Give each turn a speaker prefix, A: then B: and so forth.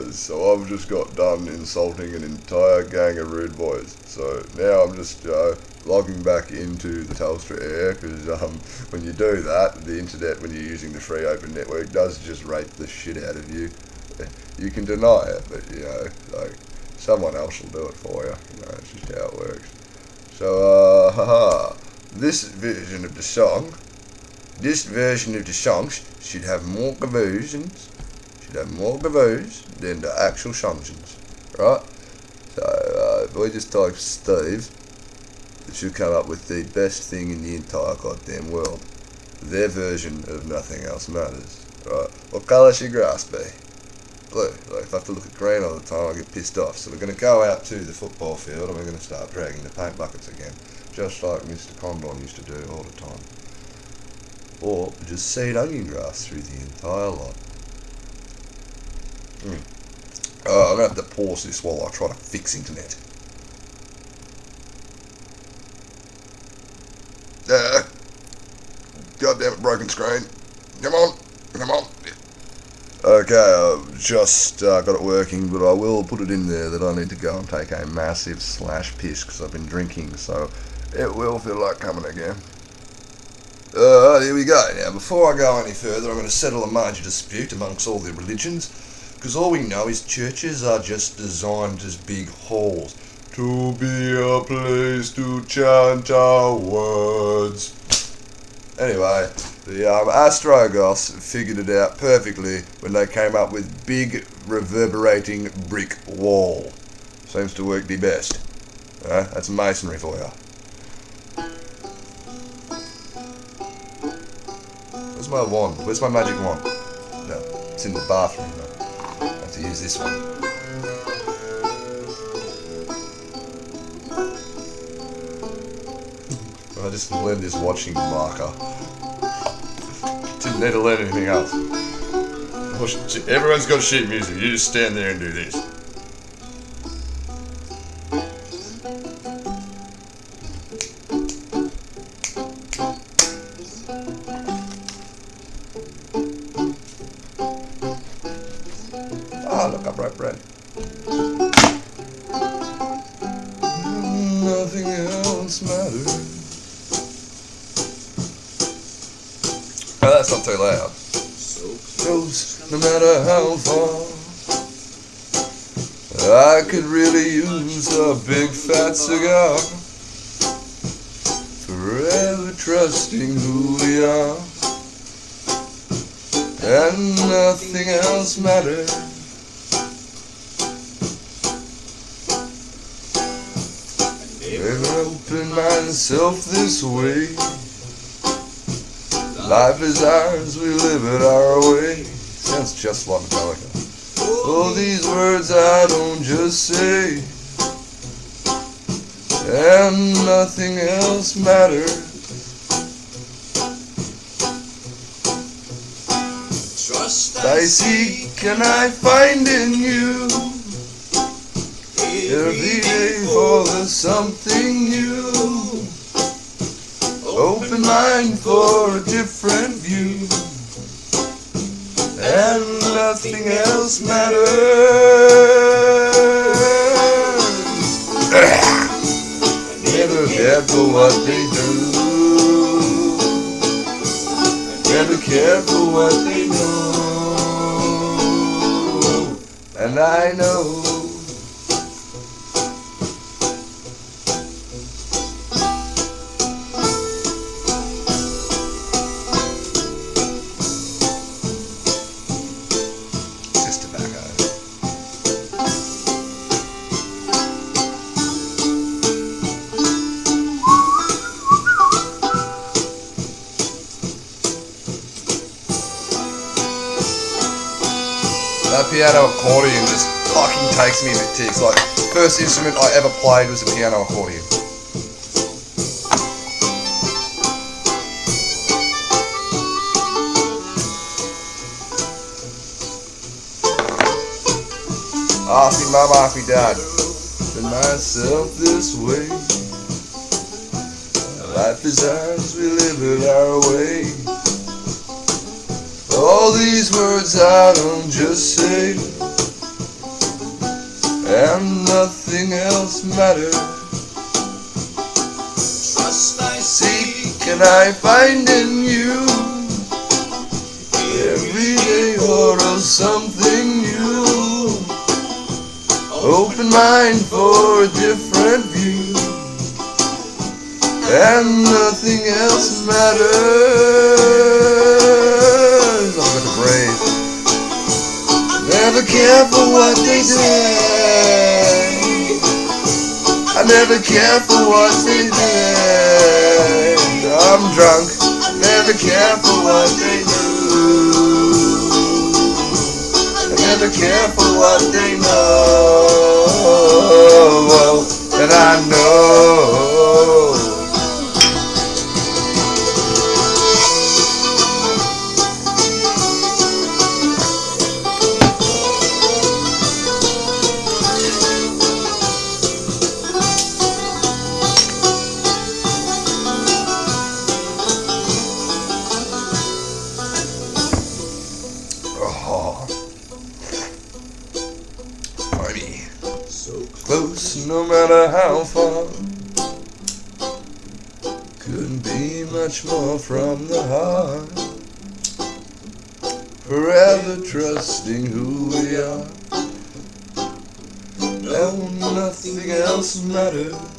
A: does. So I've just got done insulting an entire gang of rude boys. So now I'm just logging back into the Telstra Air, because when you do that, the internet, when you're using the free open network, does just rape the shit out of you. You can deny it, but like someone else will do it for you. It's just how it works. So this version of the song should have more gavoos than the actual songs, right? So if we just type Steve, it should come up with the best thing in the entire goddamn world. Their version of Nothing Else Matters, right? What colour should grass be? Blue. Like, if I have to look at green all the time, I get pissed off. So we're going to go out to the football field and we're going to start dragging the paint buckets again, just like Mr. Condon used to do all the time. Or just seed onion grass through the entire lot. I'm going to have to pause this while I try to fix internet. Goddamn it, broken screen. Come on. Okay, I've just got it working, but I will put it in there that I need to go and take a massive slash piss because I've been drinking, so it will feel like coming again. Here we go. Now, before I go any further, I'm going to settle a major dispute amongst all the religions, because all we know is churches are just designed as big halls to be a place to chant our words. Anyway, the Ostrogoths figured it out perfectly when they came up with big reverberating brick wall. Seems to work the best. That's masonry for you. Where's my wand? Where's my magic wand? No, it's in the bathroom. I have to use this one. I just learned this watching marker. Didn't need to learn anything else. Everyone's got sheet music. You just stand there and do this. Ah, look, I broke bread. Nothing else matters. Oh, that's not too loud. Close, no matter how far. I could really use a big fat cigar. Forever trusting who we are. And nothing else matters. Never opened myself this way. Life is ours, we live it our way. Sounds just like Metallica. All these words I don't just say, and nothing else matters. Trust I seek and I find in you. Every day for the something new. Open mind for a different view, and nothing else matters. Never cared for what they do, never cared for what they know, and I know. That piano accordion just fucking takes me a bit ticks. Like, first instrument I ever played was a piano accordion. Ask me mum, ask me dad. Been myself this way. Life is ours, we live it our way. All these words I don't just say, and nothing else matters.
B: Trust I seek
A: And I find in you every day order something new. Open mind for a different view, and nothing else matters. I'm gonna breathe. Never care for what they say. I never care for what they say. I'm drunk. I never care for what they do. I never care for what they know. And I know. Oh, funny.
B: so
A: Close, no matter how far. Couldn't be much more from the heart. Forever trusting who we are. And nothing else matters.